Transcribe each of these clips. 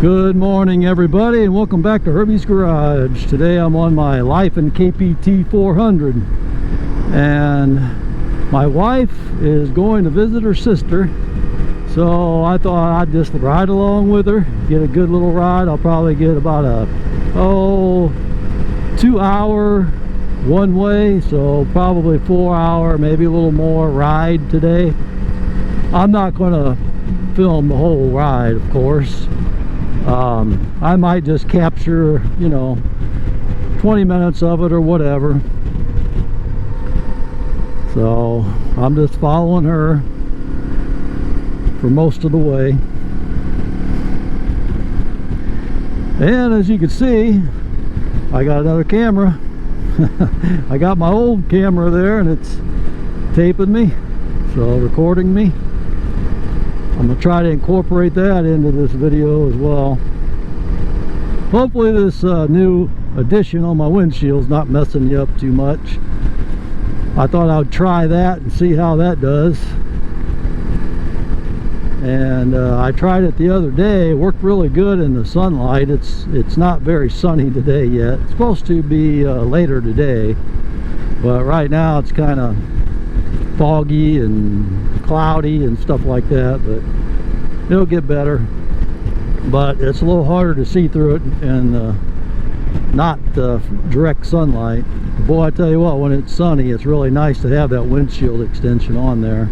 Good morning, everybody, and welcome back to Herbies Garage. Today I'm on my LIFAN KPT 400, and my wife is going to visit her sister, so I thought I'd just ride along with her, get a good little ride. I'll probably get about a 2-hour one way, so probably 4-hour, maybe a little more ride today. I'm not going to film the whole ride, of course. I might just capture, 20 minutes of it or whatever. So I'm just following her for most of the way. And as you can see, I got another camera. I got my old camera there, and it's taping me, so recording me. I'm going to try to incorporate that into this video as well. Hopefully this new addition on my windshield's not messing you up too much. I thought I would try that and see how that does. And I tried it the other day. It worked really good in the sunlight. It's not very sunny today yet. It's supposed to be later today, but right now it's kind of foggy and cloudy and stuff like that, but it'll get better. But it's a little harder to see through it and not direct sunlight. Boy, I tell you what, when it's sunny, it's really nice to have that windshield extension on there,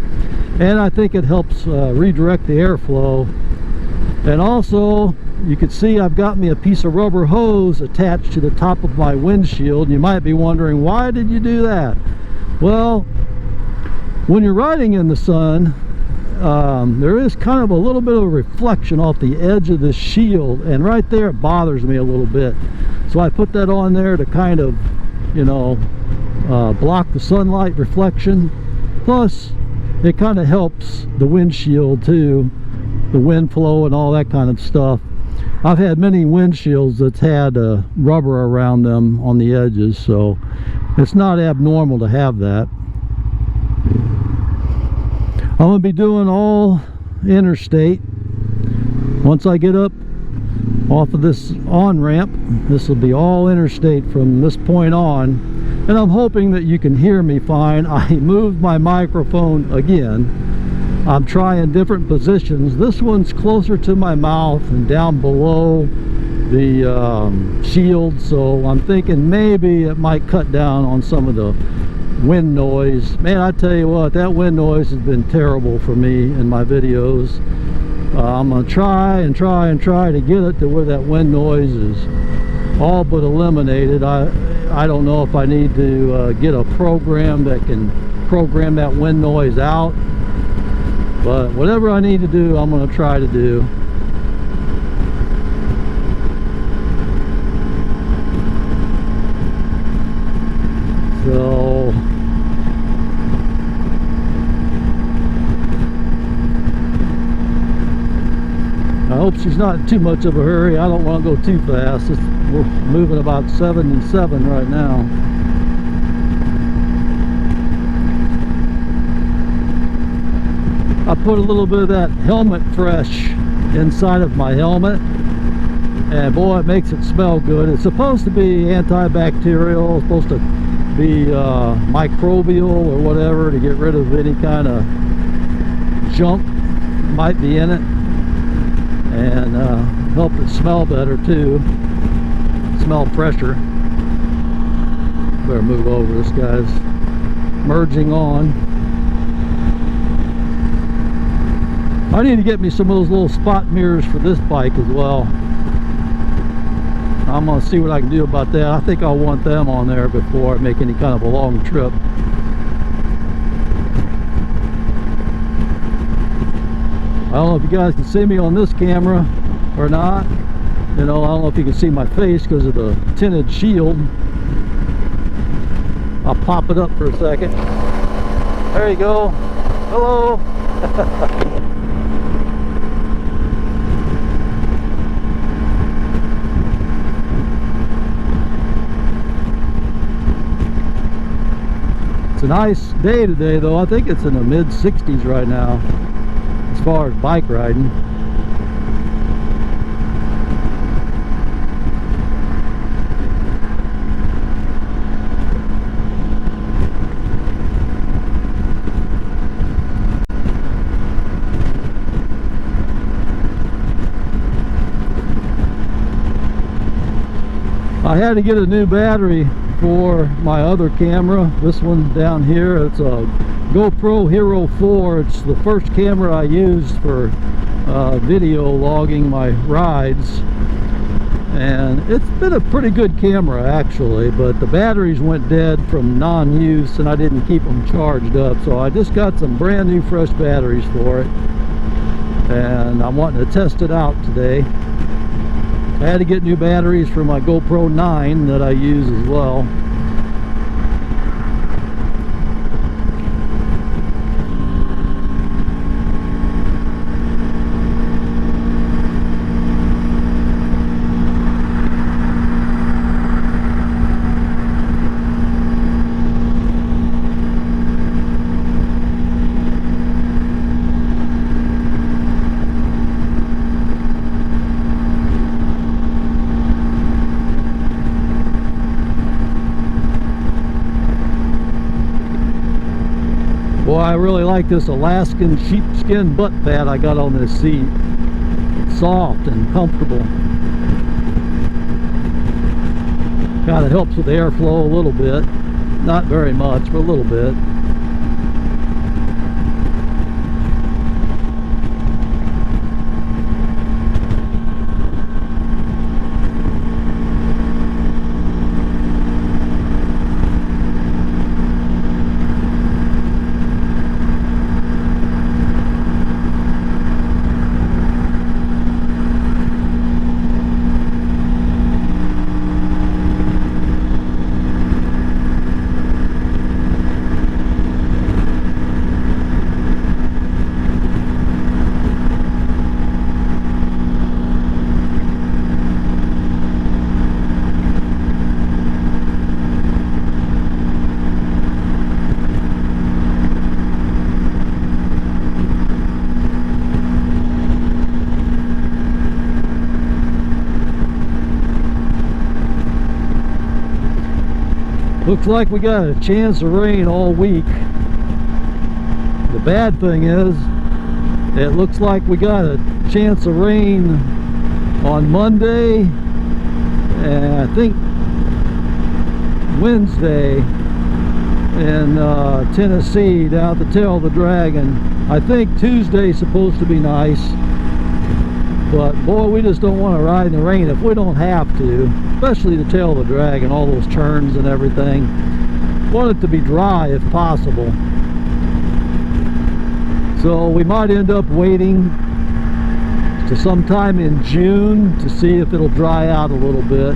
and I think it helps redirect the airflow. And also, you can see I've got me a piece of rubber hose attached to the top of my windshield. You might be wondering, why did you do that? Well, when you're riding in the sun, there is kind of a little bit of a reflection off the edge of the shield, and right there it bothers me a little bit. So I put that on there to kind of, block the sunlight reflection. Plus, it kind of helps the windshield too, the wind flow and all that kind of stuff. I've had many windshields that's had rubber around them on the edges, so it's not abnormal to have that. I'm going to be doing all Interstate. Once I get up off of this on-ramp, this will be all Interstate from this point on. And I'm hoping that you can hear me fine. I moved my microphone again. I'm trying different positions. This one's closer to my mouth and down below the shield, so I'm thinking maybe it might cut down on some of the wind noise. Man, I tell you what, that wind noise has been terrible for me in my videos. I'm gonna try to get it to where that wind noise is all but eliminated. I don't know if I need to get a program that can program that wind noise out, but whatever I need to do, I'm gonna try to do. So I hope she's not in too much of a hurry. I don't want to go too fast. We're moving about 77 right now. I put a little bit of that Helmet Fresh inside of my helmet, and boy, it makes it smell good. It's supposed to be antibacterial, it's supposed to be microbial or whatever, to get rid of any kind of junk might be in it, and help it smell better too, smell fresher. Better move over, this guy's merging on. I need to get me some of those little spot mirrors for this bike as well. I'm going to see what I can do about that. I think I'll want them on there before I make any kind of a long trip. I don't know if you guys can see me on this camera or not. I don't know if you can see my face because of the tinted shield. I'll pop it up for a second. There you go. Hello. It's a nice day today, though. I think it's in the mid-60s right now as far as bike riding. I had to get a new battery for my other camera. This one down here, it's a GoPro Hero 4. It's the first camera I used for video logging my rides, and it's been a pretty good camera actually, but the batteries went dead from non-use and I didn't keep them charged up, so I just got some brand new fresh batteries for it, and I'm wanting to test it out today. I had to get new batteries for my GoPro 9 that I use as well. Boy, I really like this Alaskan sheepskin butt pad I got on this seat. It's soft and comfortable. Kind of helps with the airflow a little bit. Not very much, but a little bit. Looks like we got a chance of rain all week. The bad thing is, it looks like we got a chance of rain on Monday and I think Wednesday in Tennessee down at the tail of the Dragon. I think Tuesday's supposed to be nice, but boy, we just don't want to ride in the rain if we don't have to, especially the tail of the Dragon, all those turns and everything. Want it to be dry if possible. So we might end up waiting to sometime in June to see if it'll dry out a little bit.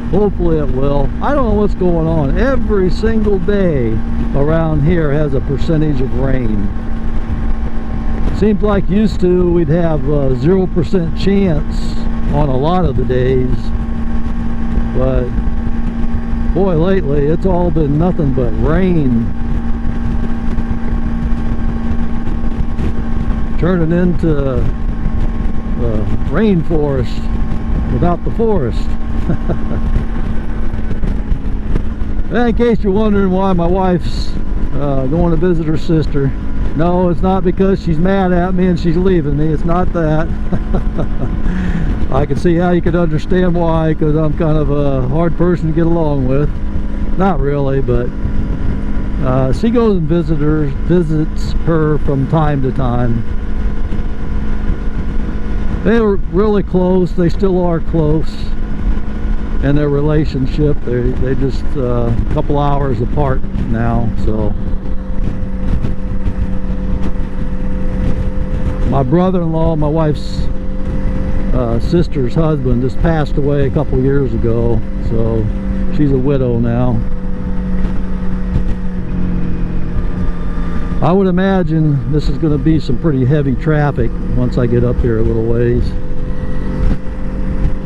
Hopefully it will. I don't know what's going on. Every single day around here has a percentage of rain. Seems like used to we'd have 0% chance on a lot of the days, but boy, lately it's all been nothing but rain, turning into rainforest without the forest. In case you're wondering why my wife's going to visit her sister, no, it's not because she's mad at me and she's leaving me. It's not that. I can see how you could understand why, because I'm kind of a hard person to get along with. Not really, but she goes and visits her from time to time. They were really close. They still are close in their relationship. They just a couple hours apart now, so. My brother-in-law, my wife's sister's husband, just passed away a couple years ago, so she's a widow now. I would imagine this is going to be some pretty heavy traffic once I get up here a little ways.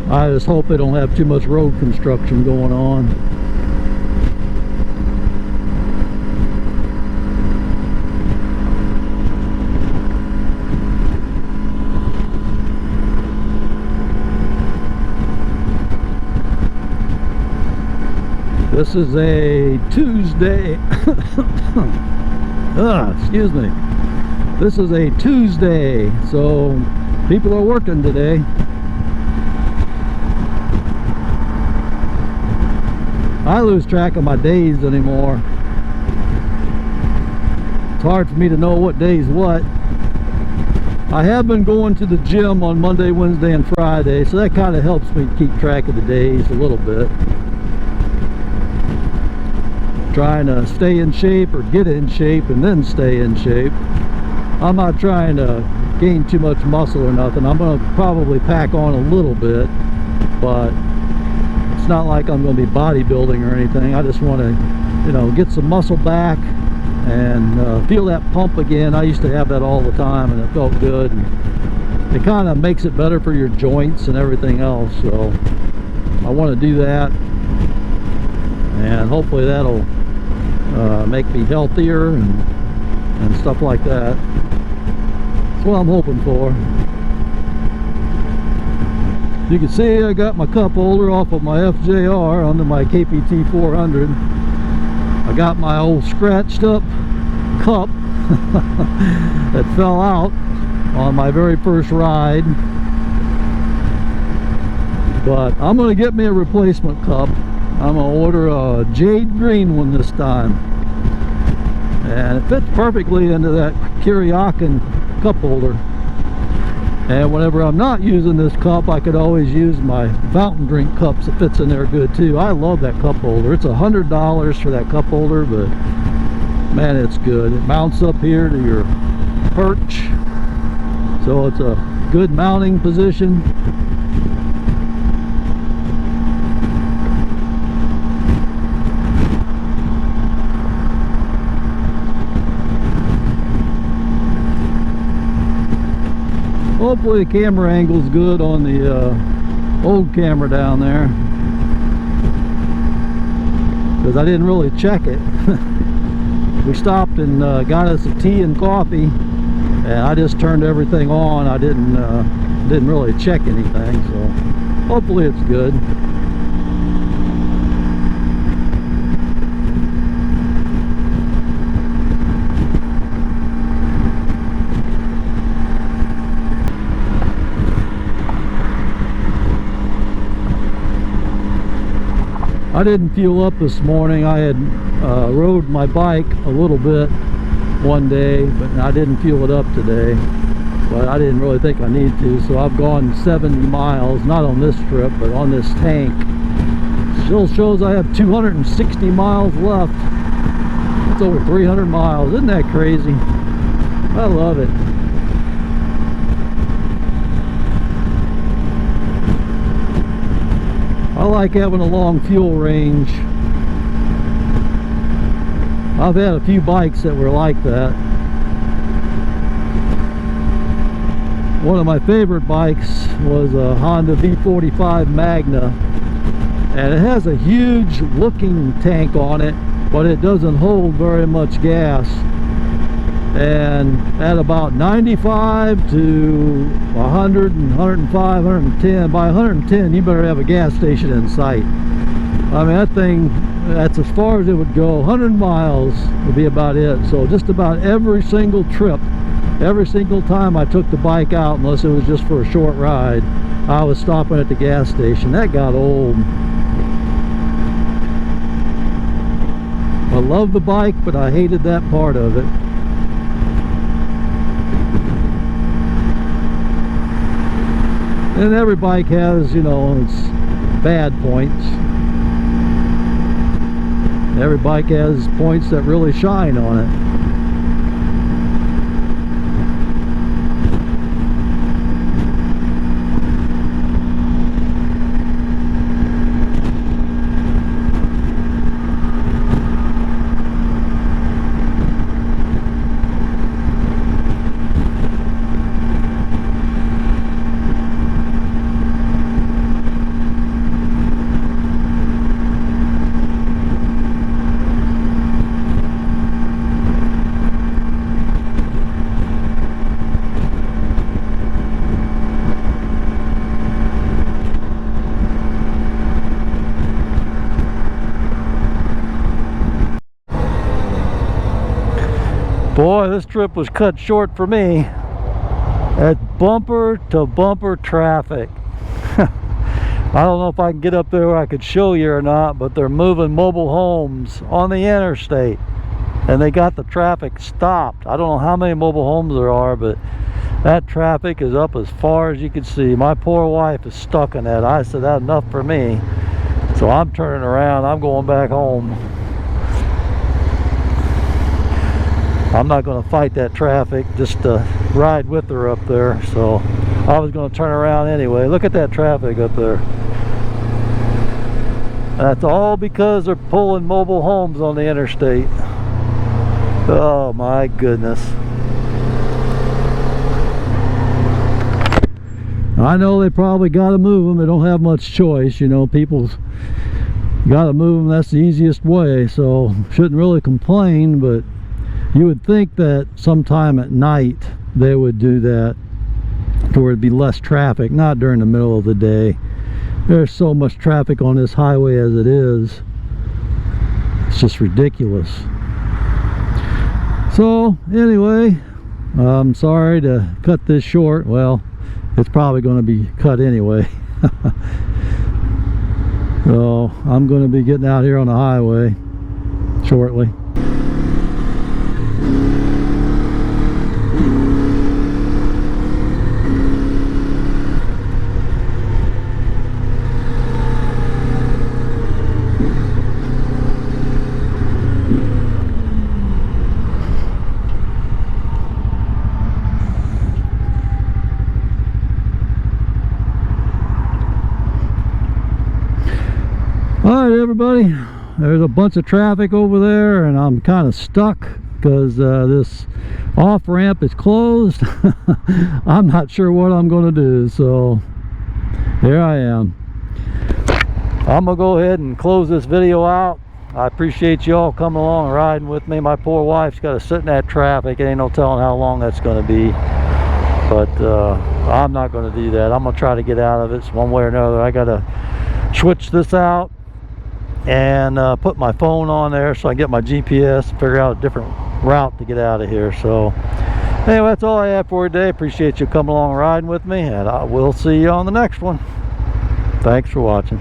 I just hope they don't have too much road construction going on. This is a Tuesday. Excuse me. This is a Tuesday, so people are working today. I lose track of my days anymore. It's hard for me to know what day's what. I have been going to the gym on Monday, Wednesday, and Friday, so that kind of helps me keep track of the days a little bit. Trying to stay in shape or get in shape and then stay in shape. I'm not trying to gain too much muscle or nothing. I'm going to probably pack on a little bit, but it's not like I'm going to be bodybuilding or anything. I just want to, you know, get some muscle back and feel that pump again. I used to have that all the time and it felt good, and it kind of makes it better for your joints and everything else. So I want to do that, and hopefully that'll make me healthier and stuff like that. That's what I'm hoping for. You can see I got my cup holder off of my FJR onto my KPT 400. I got my old scratched up cup that fell out on my very first ride, but I'm going to get me a replacement cup. I'm going to order a jade green one this time, and it fits perfectly into that Kuryakin cup holder. And whenever I'm not using this cup, I could always use my fountain drink cups. It fits in there good too. I love that cup holder. It's $100 for that cup holder, but man, it's good. It mounts up here to your perch, so it's a good mounting position. Hopefully the camera angle's good on the old camera down there, because I didn't really check it. We stopped and got us a tea and coffee, and I just turned everything on. I didn't really check anything, so hopefully it's good. I didn't fuel up this morning. I had rode my bike a little bit one day, but I didn't fuel it up today. But I didn't really think I need to, so I've gone 70 miles, not on this trip, but on this tank. Still shows I have 260 miles left. That's over 300 miles. Isn't that crazy? I love it. I like having a long fuel range. I've had a few bikes that were like that. One of my favorite bikes was a Honda V45 Magna, and it has a huge looking tank on it, but it doesn't hold very much gas. And at about 95 to 100 and 105, 110, by 110 you better have a gas station in sight. I mean, that thing, that's as far as it would go. 100 miles would be about it. So just about every single trip, every single time I took the bike out, unless it was just for a short ride, I was stopping at the gas station. That got old. I love the bike, but I hated that part of it. And every bike has, you know, its bad points. Every bike has points that really shine on it. Boy, this trip was cut short for me at bumper to bumper traffic. I don't know if I can get up there where I could show you or not, but they're moving mobile homes on the interstate, and they got the traffic stopped. I don't know how many mobile homes there are, but that traffic is up as far as you can see. My poor wife is stuck in that. I said, that's enough for me. So I'm turning around. I'm going back home. I'm not going to fight that traffic just to ride with her up there. So I was going to turn around anyway. Look at that traffic up there. That's all because they're pulling mobile homes on the interstate. Oh my goodness. I know they probably got to move them. They don't have much choice. You know, people got to move them. That's the easiest way. So shouldn't really complain, but you would think that sometime at night they would do that to where it'd be less traffic, not during the middle of the day. There's so much traffic on this highway as it is. It's just ridiculous. So anyway, I'm sorry to cut this short. Well, it's probably going to be cut anyway. So I'm going to be getting out here on the highway shortly. Alright everybody, there's a bunch of traffic over there and I'm kind of stuck because this off-ramp is closed. I'm not sure what I'm going to do, so here I am. I'm going to go ahead and close this video out. I appreciate you all coming along and riding with me. My poor wife's got to sit in that traffic. Ain't no telling how long that's going to be. But I'm not going to do that. I'm going to try to get out of it one way or another. I got to switch this out and put my phone on there so I can get my GPS, figure out a different route to get out of here. So anyway, that's all I have for today. Appreciate you coming along and riding with me, and I will see you on the next one. Thanks for watching.